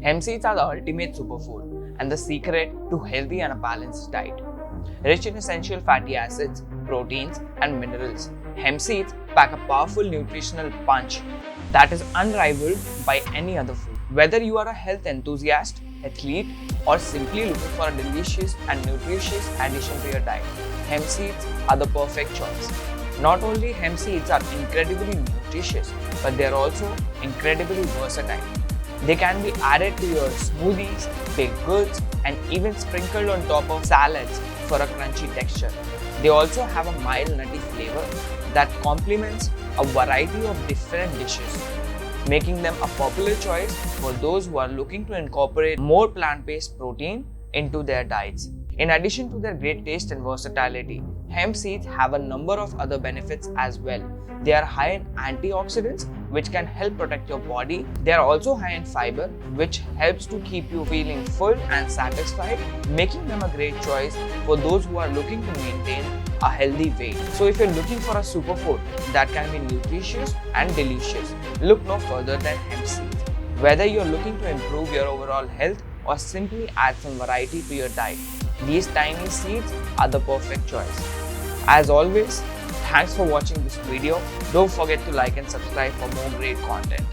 Hemp seeds are the ultimate superfood and the secret to healthy and a balanced diet. Rich in essential fatty acids, proteins, and minerals, hemp seeds pack a powerful nutritional punch that is unrivaled by any other food. Whether you are a health enthusiast, athlete, or simply looking for a delicious and nutritious addition to your diet, hemp seeds are the perfect choice. Not only hemp seeds are incredibly nutritious, but they are also incredibly versatile. They can be added to your smoothies, baked goods, and even sprinkled on top of salads for a crunchy texture. They also have a mild nutty flavor that complements a variety of different dishes, making them a popular choice for those who are looking to incorporate more plant-based protein into their diets. In addition to their great taste and versatility, hemp seeds have a number of other benefits as well. They are high in antioxidants, which can help protect your body. They are also high in fiber, which helps to keep you feeling full and satisfied, making them a great choice for those who are looking to maintain a healthy weight. So if you're looking for a superfood that can be nutritious and delicious, look no further than hemp seeds. Whether you're looking to improve your overall health or simply add some variety to your diet, these tiny seeds are the perfect choice. As always, thanks for watching this video. Don't forget to like and subscribe for more great content.